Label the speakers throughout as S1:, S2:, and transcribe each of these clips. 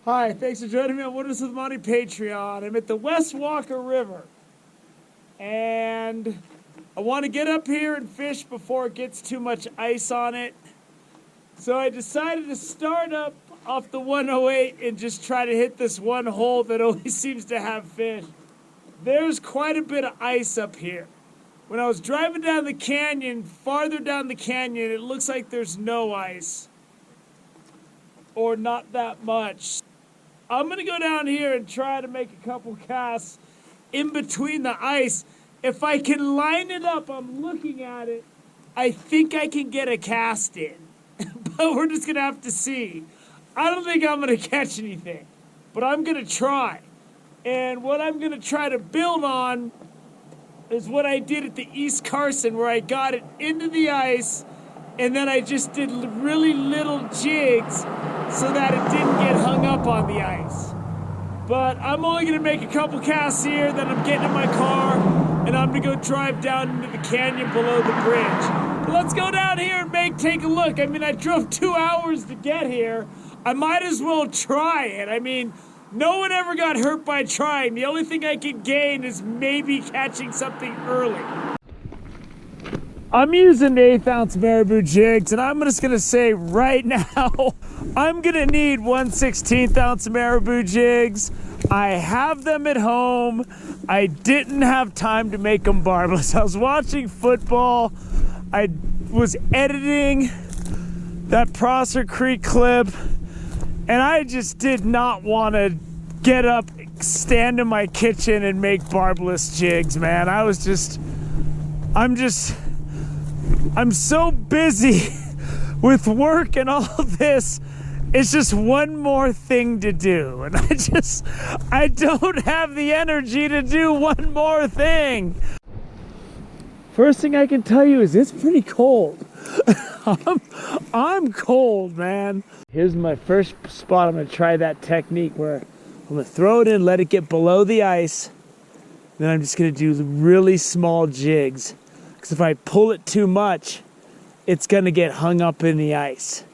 S1: Hi, thanks for joining me on Wonders with Monty Patreon. I'm at the West Walker River, and I want to get up here and fish before it gets too much ice on it. So I decided to start up off the 108 and just try to hit this one hole that always seems to have fish. There's quite a bit of ice up here. When I was driving down the canyon, farther down the canyon, it looks like there's no ice, or not that much. I'm going to go down here and try to make a couple casts in between the ice. If I can line it up, I'm looking at it, I think I can get a cast in. But we're just going to have to see. I don't think I'm going to catch anything, but I'm going to try. And what I'm going to try to build on is what I did at the East Carson, where I got it into the ice, and then I just did really little jigs so that it didn't get hung up on the ice. But I'm only going to make a couple casts here, then I'm getting in my car, and I'm going to go drive down into the canyon below the bridge. But let's go down here and take a look. I mean, I drove 2 hours to get here. I might as well try it. I mean, no one ever got hurt by trying. The only thing I could gain is maybe catching something early. I'm using 1/8 ounce marabou jigs, and I'm just gonna say right now, I'm gonna need 1/16 ounce marabou jigs. I have them at home. I didn't have time to make them barbless. I was watching football. I was editing that Prosser Creek clip, and I just did not want to get up, stand in my kitchen and make barbless jigs, man. I'm so busy with work and all this. It's just one more thing to do. And I don't have the energy to do one more thing. First thing I can tell you is it's pretty cold. I'm cold, man. Here's my first spot. I'm gonna try that technique where I'm gonna throw it in, let it get below the ice. Then I'm just gonna do really small jigs. Because if I pull it too much, it's gonna get hung up in the ice.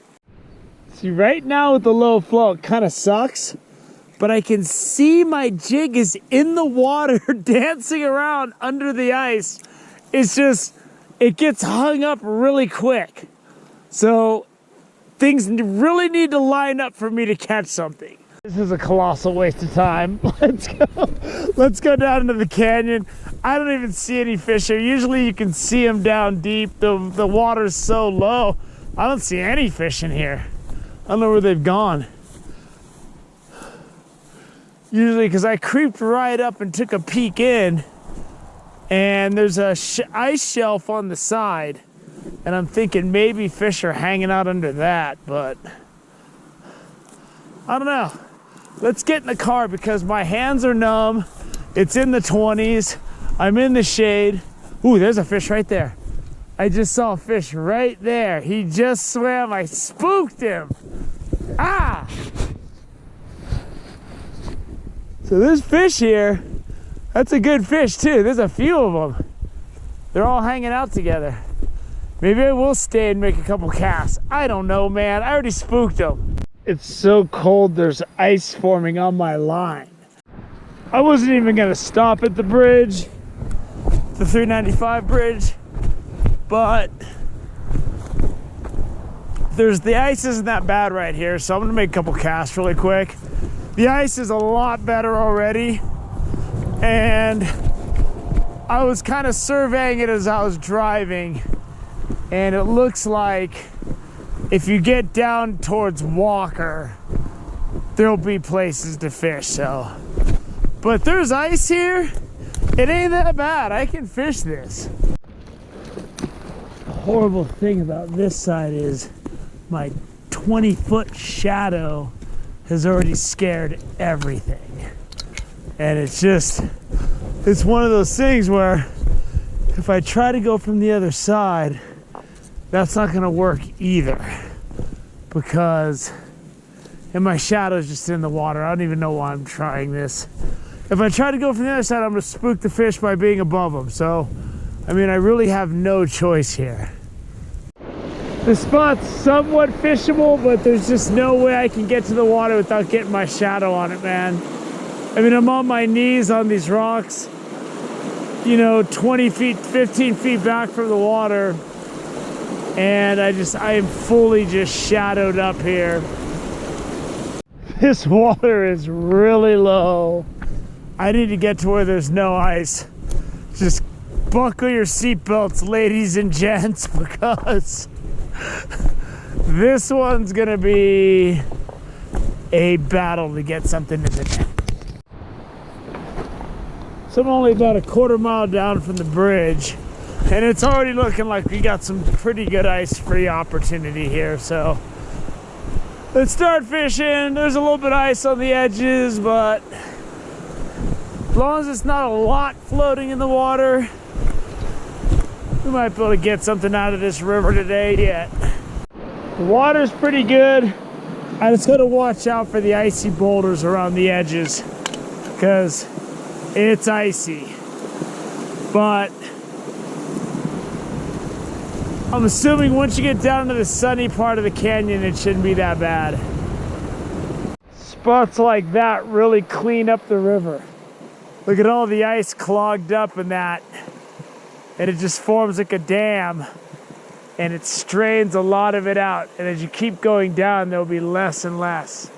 S1: See, right now with the low flow, it kind of sucks, but I can see my jig is in the water dancing around under the ice. It's just, it gets hung up really quick. So things really need to line up for me to catch something. This is a colossal waste of time. Let's go down into the canyon. I don't even see any fish here. Usually you can see them down deep. The water's so low. I don't see any fish in here. I don't know where they've gone. Usually, because I creeped right up and took a peek in, and there's a ice shelf on the side, and I'm thinking maybe fish are hanging out under that, but I don't know. Let's get in the car because my hands are numb. It's in the 20s. I'm in the shade. Ooh, there's a fish right there. I just saw a fish right there. He just swam. I spooked him. Ah! So there's fish here. That's a good fish too. There's a few of them. They're all hanging out together. Maybe I will stay and make a couple casts. I don't know, man. I already spooked them. It's so cold, there's ice forming on my line. I wasn't even gonna stop at the bridge, the 395 bridge, but the ice isn't that bad right here, so I'm gonna make a couple casts really quick. The ice is a lot better already, and I was kind of surveying it as I was driving, and it looks like if you get down towards Walker, there'll be places to fish, so. But there's ice here. It ain't that bad. I can fish this. The horrible thing about this side is my 20-foot shadow has already scared everything. And it's one of those things where if I try to go from the other side, that's not gonna work either, because my shadow's just in the water. I don't even know why I'm trying this. If I try to go from the other side, I'm gonna spook the fish by being above them. So, I mean, I really have no choice here. The spot's somewhat fishable, but there's just no way I can get to the water without getting my shadow on it, man. I mean, I'm on my knees on these rocks, you know, 20 feet, 15 feet back from the water. And I am fully just shadowed up here. This water is really low. I need to get to where there's no ice. Just buckle your seatbelts, ladies and gents, because this one's gonna be a battle to get something in the net. So I'm only about a quarter mile down from the bridge, and it's already looking like we got some pretty good ice-free opportunity here. So let's start fishing. There's a little bit of ice on the edges, but as long as it's not a lot floating in the water, we might be able to get something out of this river today yet. The water's pretty good. I just gotta watch out for the icy boulders around the edges because it's icy. But I'm assuming once you get down to the sunny part of the canyon, it shouldn't be that bad. Spots like that really clean up the river. Look at all the ice clogged up in that. And it just forms like a dam. And it strains a lot of it out. And as you keep going down, there'll be less and less.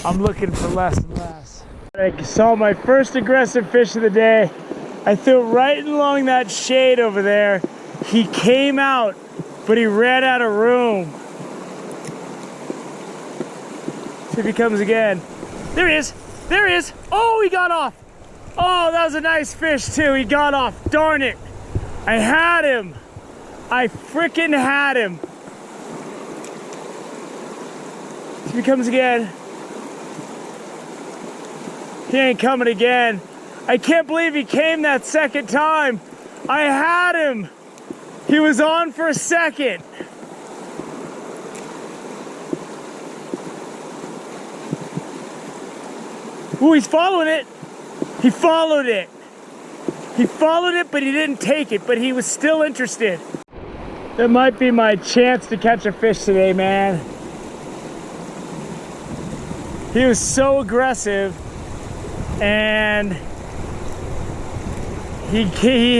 S1: I'm looking for less and less. I saw my first aggressive fish of the day. I threw it right along that shade over there. He came out, but he ran out of room. See if he comes again. There he is. There he is. Oh, he got off. Oh, that was a nice fish too. He got off. Darn it. I had him. I freaking had him. See if he comes again. He ain't coming again. I can't believe he came that second time. I had him. He was on for a second. Ooh, he's following it. He followed it. He followed it, but he didn't take it, but he was still interested. That might be my chance to catch a fish today, man. He was so aggressive, and he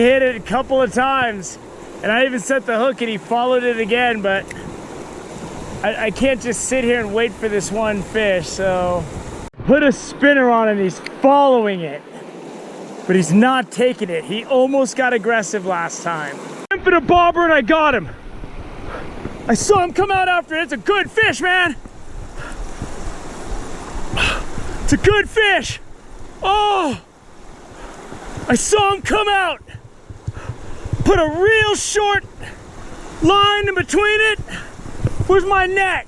S1: hit it a couple of times, and I even set the hook and he followed it again, but I can't just sit here and wait for this one fish, so put a spinner on and he's following it, but he's not taking it. He almost got aggressive last time. A bobber and I got him. I saw him come out after it. It's a good fish, man. It's a good fish. Oh, I saw him come out. Put a real short line in between it. Where's my net?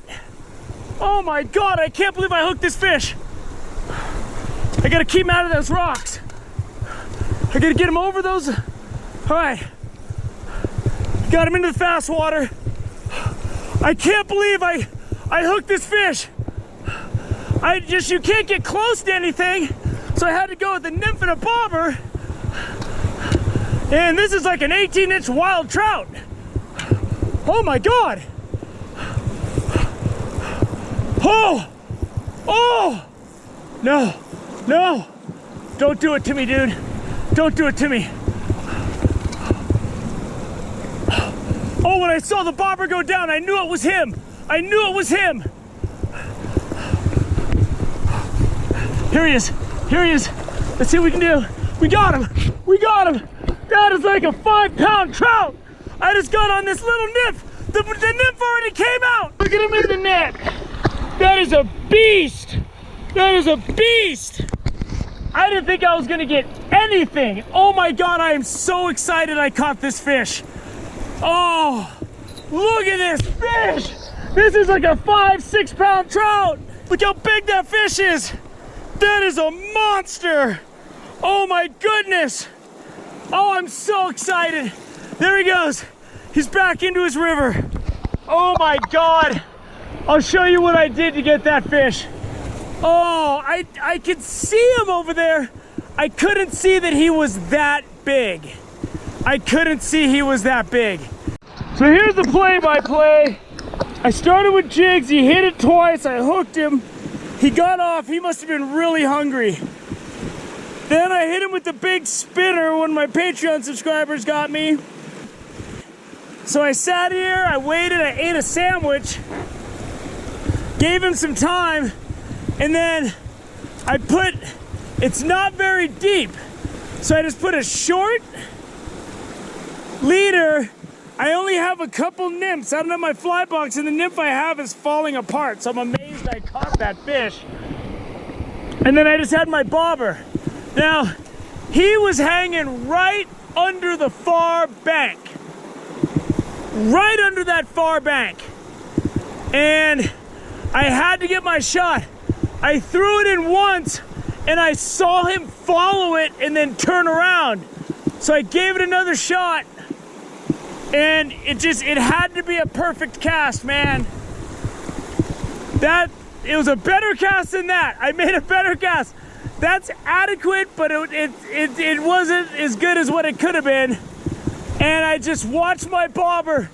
S1: Oh my God, I can't believe I hooked this fish. I gotta keep him out of those rocks. I gotta get him over those. All right. Got him into the fast water. I can't believe I hooked this fish. You can't get close to anything, so I had to go with a nymph and a bobber. And this is like an 18-inch wild trout. Oh my God. Oh, oh, no, no. Don't do it to me, dude. Don't do it to me. Oh, when I saw the bobber go down, I knew it was him. I knew it was him. Here he is. Here he is. Let's see what we can do. We got him. We got him. That is like a 5-pound trout. I just got on this little nymph. The nymph already came out. Look at him in the net. That is a beast. That is a beast. I didn't think I was going to get anything. Oh my God, I am so excited I caught this fish. Oh, look at this fish. This is like a 5-6 pound trout. Look how big that fish is. That is a monster. Oh my goodness. Oh, I'm so excited. There he goes. He's back into his river. Oh my God. I'll show you what I did to get that fish. Oh, I could see him over there. I couldn't see that he was that big. I couldn't see he was that big. So here's the play-by-play. I started with jigs, he hit it twice, I hooked him, he got off, he must have been really hungry. Then I hit him with the big spinner, one of my Patreon subscribers got me. So I sat here, I waited, I ate a sandwich, gave him some time, and then it's not very deep, so I just put a short leader. I only have a couple nymphs. I don't have my fly box, and the nymph I have is falling apart, so I'm amazed I caught that fish. And then I just had my bobber. Now, he was hanging right under the far bank. Right under that far bank. And I had to get my shot. I threw it in once, and I saw him follow it and then turn around. So I gave it another shot, and it had to be a perfect cast, man. It was a better cast than that. I made a better cast. That's adequate, but it wasn't as good as what it could have been. And I just watched my bobber,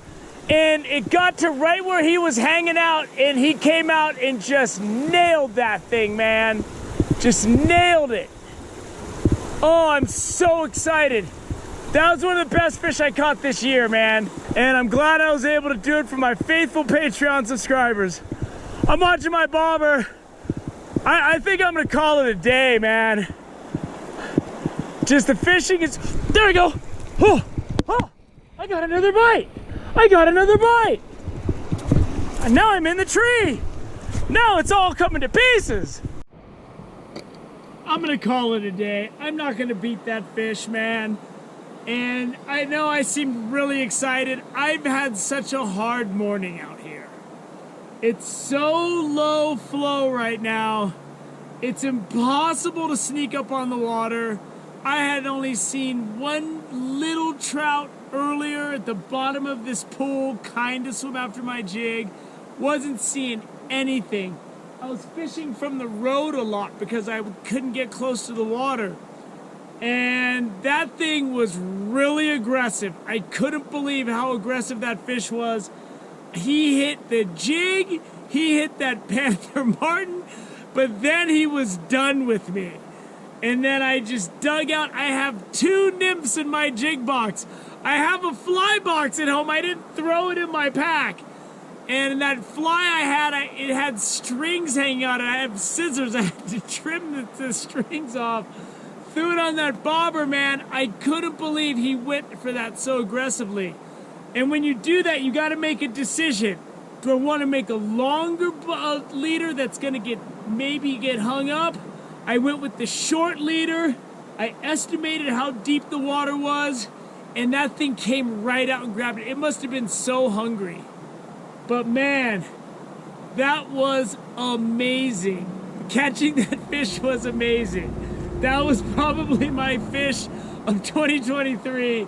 S1: and it got to right where he was hanging out, and he came out and just nailed that thing, man. Just nailed it. Oh, I'm so excited. That was one of the best fish I caught this year, man. And I'm glad I was able to do it for my faithful Patreon subscribers. I'm watching my bobber. I think I'm gonna call it a day, man. Just the fishing is, there we go. Oh, I got another bite. I got another bite. And now I'm in the tree. Now it's all coming to pieces. I'm gonna call it a day. I'm not gonna beat that fish, man. And I know I seem really excited. I've had such a hard morning out here. It's so low flow right now. It's impossible to sneak up on the water. I had only seen one little trout earlier at the bottom of this pool, kind of swim after my jig. Wasn't seeing anything. I was fishing from the road a lot because I couldn't get close to the water. And that thing was really aggressive. I couldn't believe how aggressive that fish was. He hit the jig, he hit that Panther Martin, but then he was done with me. And then I just dug out. I have 2 nymphs in my jig box. I have a fly box at home. I didn't throw it in my pack. And that fly I had, it had strings hanging out. I have scissors. I had to trim the strings off. Threw it on that bobber, man. I couldn't believe he went for that so aggressively. And when you do that, you got to make a decision. Do I want to make a longer leader that's going to maybe get hung up? I went with the short leader. I estimated how deep the water was, and that thing came right out and grabbed it. It must have been so hungry. But man, that was amazing. Catching that fish was amazing. That was probably my fish of 2023,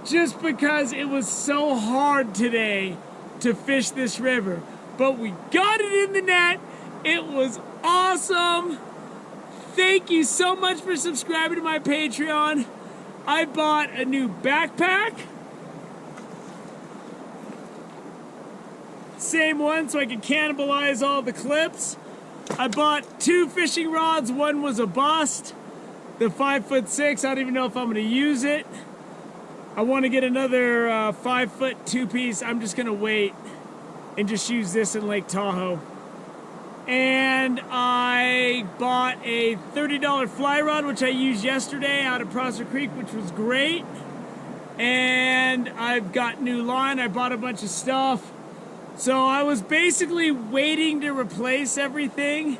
S1: just because it was so hard today to fish this river. But we got it in the net. It was awesome. Thank you so much for subscribing to my Patreon. I bought a new backpack. Same one so I can cannibalize all the clips. I bought 2 fishing rods. One was a bust. The 5'6", I don't even know if I'm going to use it. I want to get another 5-foot 2-piece. I'm just going to wait and just use this in Lake Tahoe. And I bought a $30 fly rod, which I used yesterday out at Prosser Creek, which was great. And I've got new line. I bought a bunch of stuff. So I was basically waiting to replace everything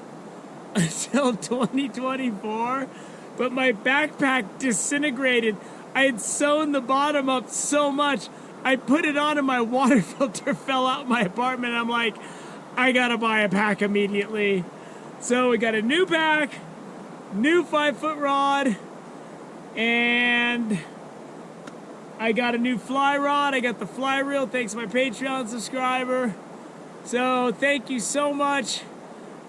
S1: until 2024. But my backpack disintegrated. I had sewn the bottom up so much. I put it on and my water filter fell out in my apartment. I'm like, I gotta buy a pack immediately. So we got a new pack, new 5-foot rod, and I got a new fly rod. I got the fly reel, thanks to my Patreon subscriber. So thank you so much.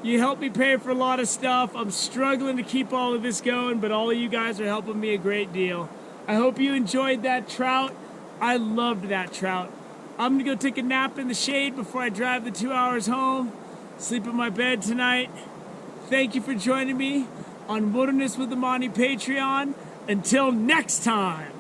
S1: You helped me pay for a lot of stuff. I'm struggling to keep all of this going, but all of you guys are helping me a great deal. I hope you enjoyed that trout. I loved that trout. I'm gonna go take a nap in the shade before I drive the 2 hours home. Sleep in my bed tonight. Thank you for joining me on Wilderness with Amani Patreon. Until next time.